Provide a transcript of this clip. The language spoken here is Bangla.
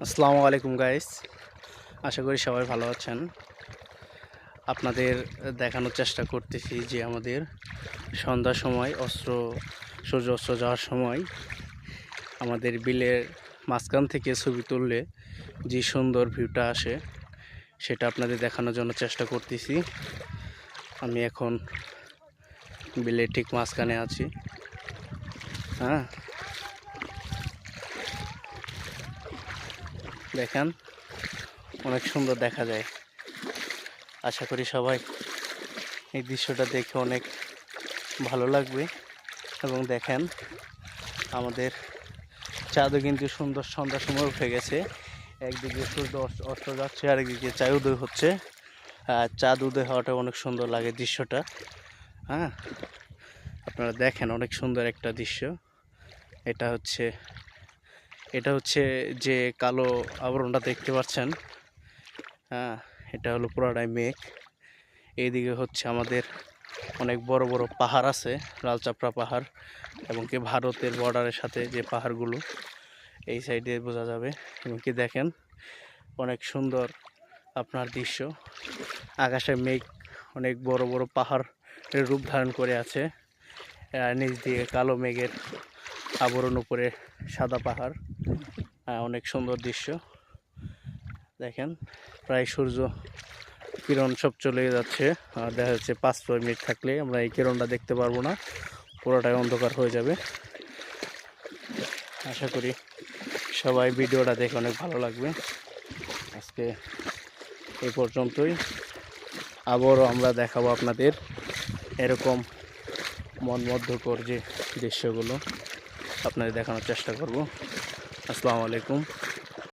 আসসালামু আলাইকুম গাইস, আশা করি সবাই ভালো আছেন। আপনাদের দেখানোর চেষ্টা করতেছি যে আমাদের সন্ধ্যার সময় সূর্য অস্ত যাওয়ার সময় আমাদের বিলের মাঝখান থেকে ছবি তুললে যে সুন্দর ভিউটা আসে সেটা আপনাদের দেখানোর জন্য চেষ্টা করতেছি। আমি এখন বিলের ঠিক মাঝখানে আছি। হ্যাঁ, দেখেন অনেক সুন্দর দেখা যায়। আশা করি সবাই এই দৃশ্যটা দেখে অনেক ভালো লাগবে। এবং দেখেন আমাদের চাঁদও কিন্তু সুন্দর সন্ধ্যার সময় উঠে গেছে। একদিকে সূর্য অস্ত যাচ্ছে, আরেকদিকে চাঁদ উদয় হচ্ছে। চাঁদ উদয় হওয়াটা অনেক সুন্দর লাগে দৃশ্যটা। হ্যাঁ, আপনারা দেখেন অনেক সুন্দর একটা দৃশ্য। এটা হচ্ছে যে কালো আবরণটা দেখতে পাচ্ছেন। হ্যাঁ, এটা হলো পুরাটাই মেঘ। এইদিকে হচ্ছে আমাদের অনেক বড় বড় পাহাড় আছে, লালচাপড়া পাহাড়, এবং কি ভারতের বর্ডারের সাথে যে পাহাড়গুলো এই সাইডে বোঝা যাবে। এবং কি দেখেন অনেক সুন্দর আপনার দৃশ্য। আকাশে মেঘ অনেক বড় বড় পাহাড়ের রূপ ধারণ করে আছে। নিচ দিয়ে কালো মেঘের আবরণ, উপরে সাদা পাহাড়। অনেক সুন্দর দৃশ্য। দেখেন প্রায় সূর্য কিরণ সব চলে যাচ্ছে। দেখা যাচ্ছে 5-6 মিনিট থাকলে আমরা এই কিরণটা দেখতে পারবো না, পুরোটাই অন্ধকার হয়ে যাবে। আশা করি সবাই ভিডিওটা দেখে অনেক ভালো লাগবে। আজকে এই পর্যন্তই। আবারও আমরা দেখাবো আপনাদের এরকম মনমুগ্ধকর যে দৃশ্যগুলো আপনাদের দেখানোর চেষ্টা করব। আসসালামু আলাইকুম।